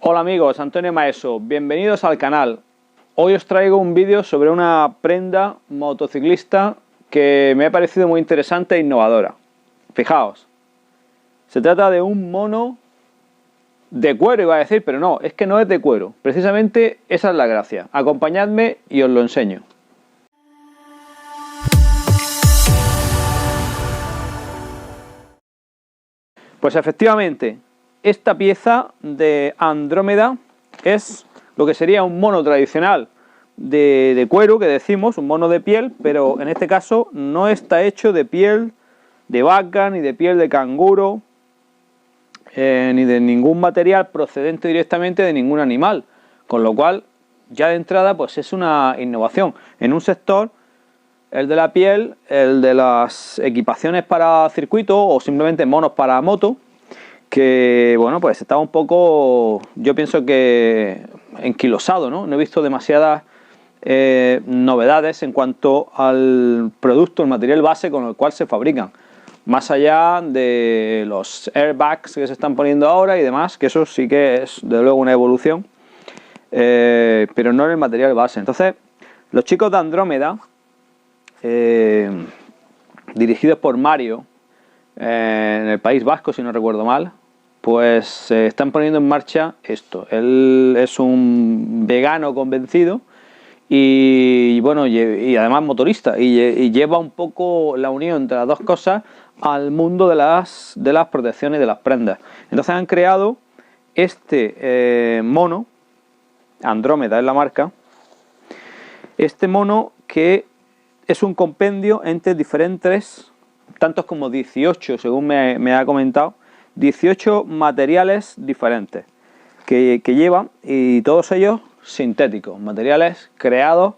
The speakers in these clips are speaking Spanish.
Hola amigos, Antonio Maeso, bienvenidos al canal. Hoy os traigo un vídeo sobre una prenda motociclista que me ha parecido muy interesante e innovadora. Fijaos, se trata de un mono de cuero, iba a decir, pero no, es que no es de cuero. Precisamente esa es la gracia. Acompañadme y os lo enseño. Pues efectivamente, esta pieza de Andrómeda es lo que sería un mono tradicional de cuero, que decimos, un mono de piel, pero en este caso no está hecho de piel de vaca, ni de piel de canguro, ni de ningún material procedente directamente de ningún animal, con lo cual ya de entrada pues es una innovación en un sector, el de la piel, el de las equipaciones para circuito o simplemente monos para moto, que bueno, pues estaba un poco, yo pienso que enquilosado, ¿no? No he visto demasiadas novedades en cuanto al producto, el material base con el cual se fabrican, más allá de los airbags que se están poniendo ahora y demás, que eso sí que es de luego una evolución, pero no en el material base. Entonces los chicos de Andrómeda, dirigidos por Mario, en el País Vasco, si no recuerdo mal, pues se están poniendo en marcha esto. Él es un vegano convencido y bueno, y además motorista, y lleva un poco la unión entre las dos cosas al mundo de las protecciones y de las prendas. Entonces han creado este mono, Andrómeda es la marca, este mono que es un compendio entre diferentes, tantos como 18, según me ha comentado, 18 materiales diferentes que llevan, y todos ellos sintéticos, materiales creados,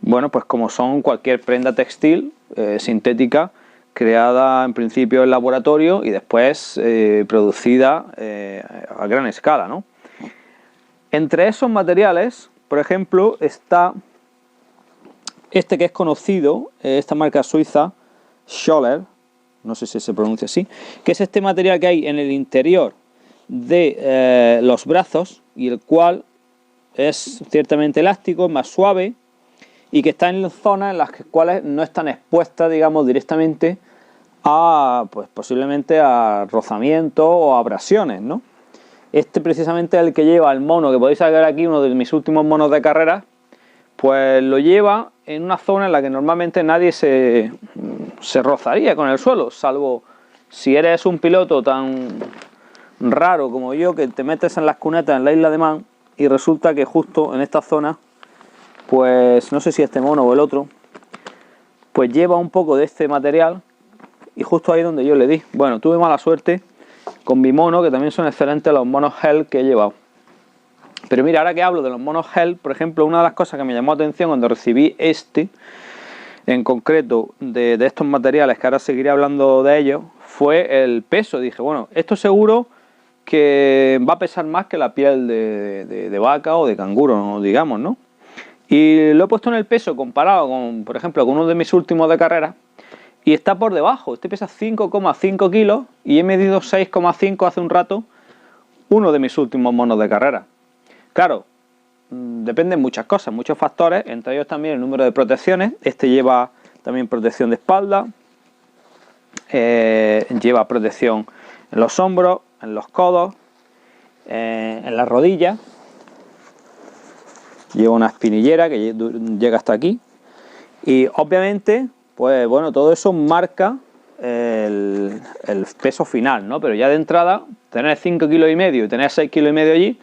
bueno, pues como son cualquier prenda textil sintética, creada en principio en laboratorio y después producida a gran escala, ¿no? Entre esos materiales, por ejemplo, está este que es conocido, esta marca suiza, Schoeller, no sé si se pronuncia así, que es este material que hay en el interior de los brazos, y el cual es ciertamente elástico, más suave, y que está en zonas en las cuales no están expuestas, digamos, directamente a, pues posiblemente a rozamiento o a abrasiones, ¿no? Este precisamente es el que lleva el mono, que podéis sacar aquí, uno de mis últimos monos de carrera, pues lo lleva en una zona en la que normalmente nadie se rozaría con el suelo, salvo si eres un piloto tan raro como yo, que te metes en las cunetas en la isla de Man y resulta que justo en esta zona, pues no sé si este mono o el otro, pues lleva un poco de este material, y justo ahí donde yo le di. Bueno, tuve mala suerte con mi mono, que también son excelentes los monos gel que he llevado. Pero mira, ahora que hablo de los monos gel, por ejemplo, una de las cosas que me llamó la atención cuando recibí en concreto, de estos materiales, que ahora seguiré hablando de ellos, fue el peso. Dije, bueno, esto seguro que va a pesar más que la piel de vaca o de canguro, ¿no? Digamos, ¿no? Y lo he puesto en el peso comparado con, por ejemplo, con uno de mis últimos de carrera, y está por debajo. Este pesa 5,5 kilos y he medido 6,5 hace un rato, uno de mis últimos monos de carrera. Claro, dependen muchas cosas, muchos factores, entre ellos también el número de protecciones. Este lleva también protección de espalda, lleva protección en los hombros, en los codos, en las rodillas, lleva una espinillera que llega hasta aquí, y obviamente, pues bueno, todo eso marca el peso final, ¿no? Pero ya de entrada, tener 5,5 kilos y tener 6,5 kilos allí,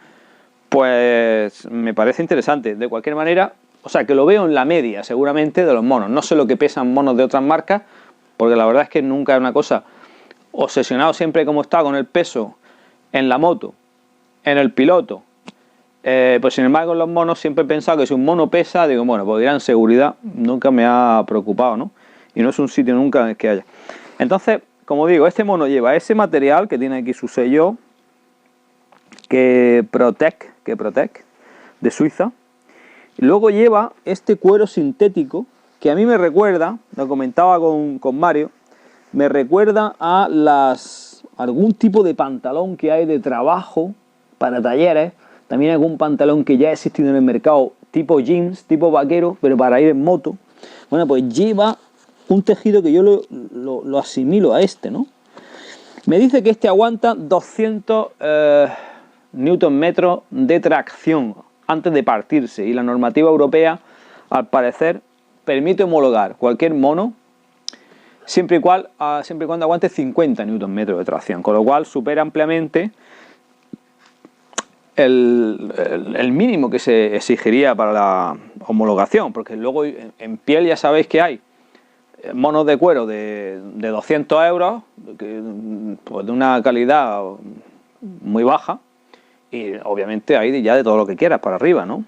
pues me parece interesante. De cualquier manera, o sea, que lo veo en la media seguramente de los monos. No sé lo que pesan monos de otras marcas, porque la verdad es que nunca es una cosa, obsesionado siempre como está con el peso en la moto, en el piloto. Pues sin embargo en los monos siempre he pensado que si un mono pesa, digo, bueno, pues dirá en seguridad, nunca me ha preocupado, ¿no? Y no es un sitio nunca en el que haya. Entonces, como digo, este mono lleva ese material que tiene aquí su sello, que Protec, de Suiza, y luego lleva este cuero sintético que a mí me recuerda, lo comentaba con Mario, me recuerda a las algún tipo de pantalón que hay de trabajo para talleres, también algún pantalón que ya ha existido en el mercado, tipo jeans, tipo vaquero, pero para ir en moto. Bueno, pues lleva un tejido que yo lo asimilo a este, ¿no? Me dice que este aguanta 200 Nm de tracción antes de partirse, y la normativa europea, al parecer, permite homologar cualquier mono siempre y cuando aguante 50 Nm de tracción, con lo cual supera ampliamente el mínimo que se exigiría para la homologación, porque luego en piel ya sabéis que hay monos de cuero de 200 euros, pues de una calidad muy baja, y obviamente hay ya de todo lo que quieras para arriba, ¿no?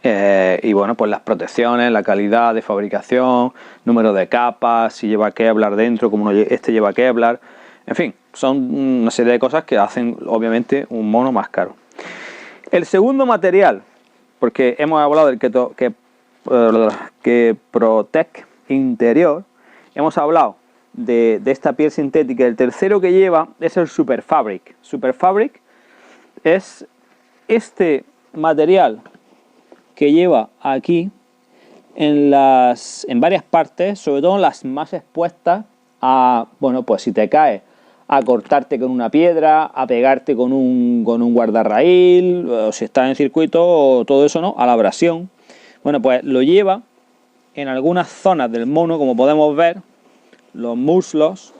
Y bueno, pues las protecciones, la calidad de fabricación, número de capas, si lleva Kevlar dentro, como este lleva Kevlar, en fin, son una serie de cosas que hacen obviamente un mono más caro. El segundo material, porque hemos hablado del que Protec interior, hemos hablado de esta piel sintética. El tercero que lleva es el Superfabric. Superfabric es este material que lleva aquí en varias partes, sobre todo en las más expuestas a, bueno, pues si te caes, a cortarte con una piedra, a pegarte con un guardarraíl, o si estás en circuito, o todo eso, ¿no? A la abrasión. Bueno, pues lo lleva en algunas zonas del mono, como podemos ver, los muslos,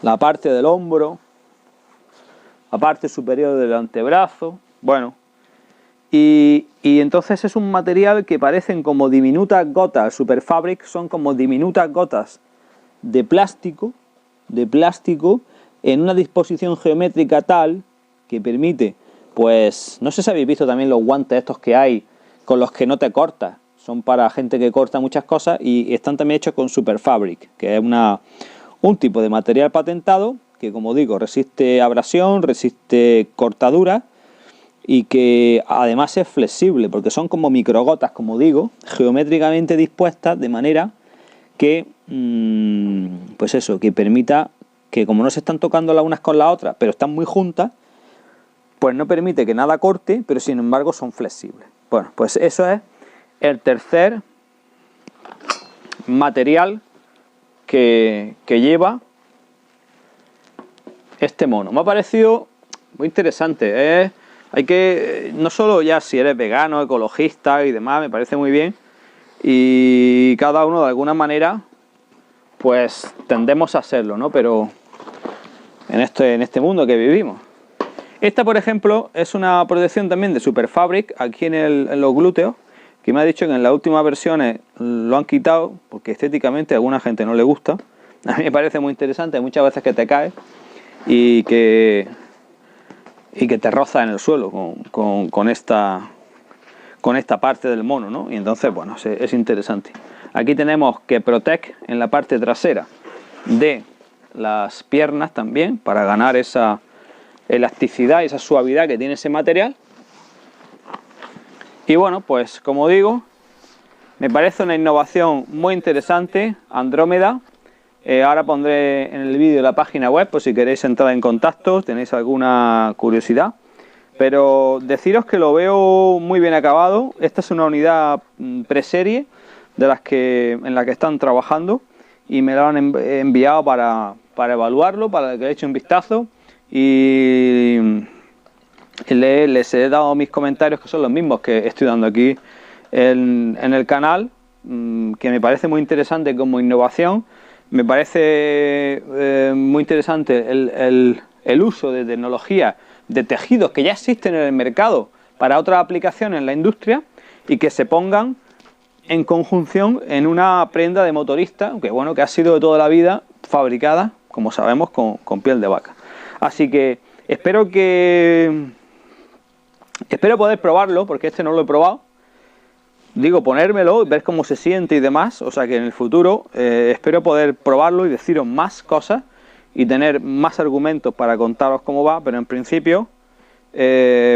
la parte del hombro, la parte superior del antebrazo, bueno. Y entonces es un material que parecen como diminutas gotas. El Superfabric son como diminutas gotas de plástico en una disposición geométrica tal que permite, pues, no sé si habéis visto también los guantes estos que hay con los que no te cortas, son para gente que corta muchas cosas, y están también hechos con Superfabric, que es un tipo de material patentado que, como digo, resiste abrasión, resiste cortadura, y que además es flexible, porque son como microgotas, como digo, geométricamente dispuestas de manera que, pues eso, que permita que, como no se están tocando las unas con las otras, pero están muy juntas, pues no permite que nada corte, pero sin embargo son flexibles. Bueno, pues eso es el tercer material que lleva este mono. Me ha parecido muy interesante. Hay que, no solo ya si eres vegano, ecologista y demás, me parece muy bien, y cada uno de alguna manera pues tendemos a hacerlo, ¿no? Pero en este mundo que vivimos. Esta, por ejemplo, es una protección también de Superfabric aquí en los glúteos, que me ha dicho que en las últimas versiones lo han quitado porque estéticamente a alguna gente no le gusta. A mí me parece muy interesante, hay muchas veces que te caes y que te roza en el suelo con esta parte del mono, ¿no? Y entonces, bueno, es interesante. Aquí tenemos que Protec en la parte trasera de las piernas también, para ganar esa elasticidad y esa suavidad que tiene ese material. Y bueno, pues como digo, me parece una innovación muy interesante, Andrómeda. Ahora pondré en el vídeo la página web por si queréis entrar en contacto, tenéis alguna curiosidad. Pero deciros que lo veo muy bien acabado. Esta es una unidad preserie en la que están trabajando, y me lo han enviado para evaluarlo, para que le eche un vistazo, y les he dado mis comentarios, que son los mismos que estoy dando aquí en el canal, que me parece muy interesante como innovación. Me parece muy interesante el uso de tecnología, de tejidos que ya existen en el mercado para otras aplicaciones en la industria, y que se pongan en conjunción en una prenda de motorista, que bueno, que ha sido de toda la vida fabricada, como sabemos, con piel de vaca. Así que espero poder probarlo, porque este no lo he probado. Digo, ponérmelo, ver cómo se siente y demás. O sea que en el futuro espero poder probarlo y deciros más cosas y tener más argumentos para contaros cómo va, pero en principio,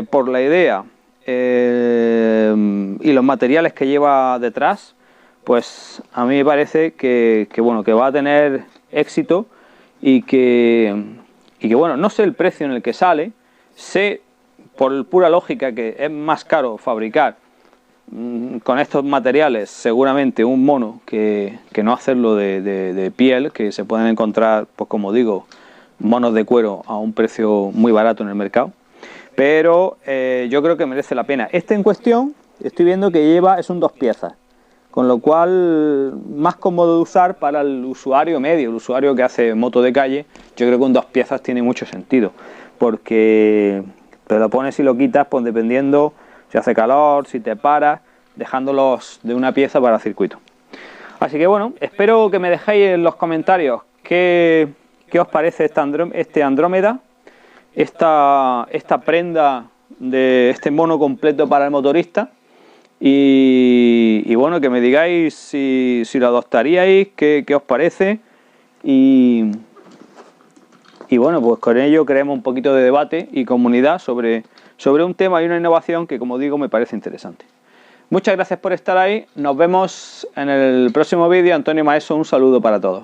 por la idea y los materiales que lleva detrás, pues a mí me parece que bueno, que va a tener éxito, y que bueno, no sé el precio en el que sale, sé por pura lógica que es más caro fabricar con estos materiales seguramente un mono que no hacerlo de piel, que se pueden encontrar, pues como digo, monos de cuero a un precio muy barato en el mercado, pero yo creo que merece la pena. Este en cuestión estoy viendo que es un 2 piezas, con lo cual más cómodo de usar para el usuario medio, el usuario que hace moto de calle. Yo creo que un 2 piezas tiene mucho sentido, porque te lo pones y lo quitas, pues dependiendo si hace calor, si te paras, dejándolos de una pieza para circuito. Así que bueno, espero que me dejéis en los comentarios qué os parece este Andrómeda, esta prenda de este mono completo para el motorista. Y bueno, que me digáis si lo adoptaríais, qué os parece. Y bueno, pues con ello creemos un poquito de debate y comunidad sobre un tema y una innovación que, como digo, me parece interesante. Muchas gracias por estar ahí. Nos vemos en el próximo vídeo. Antonio Maeso, un saludo para todos.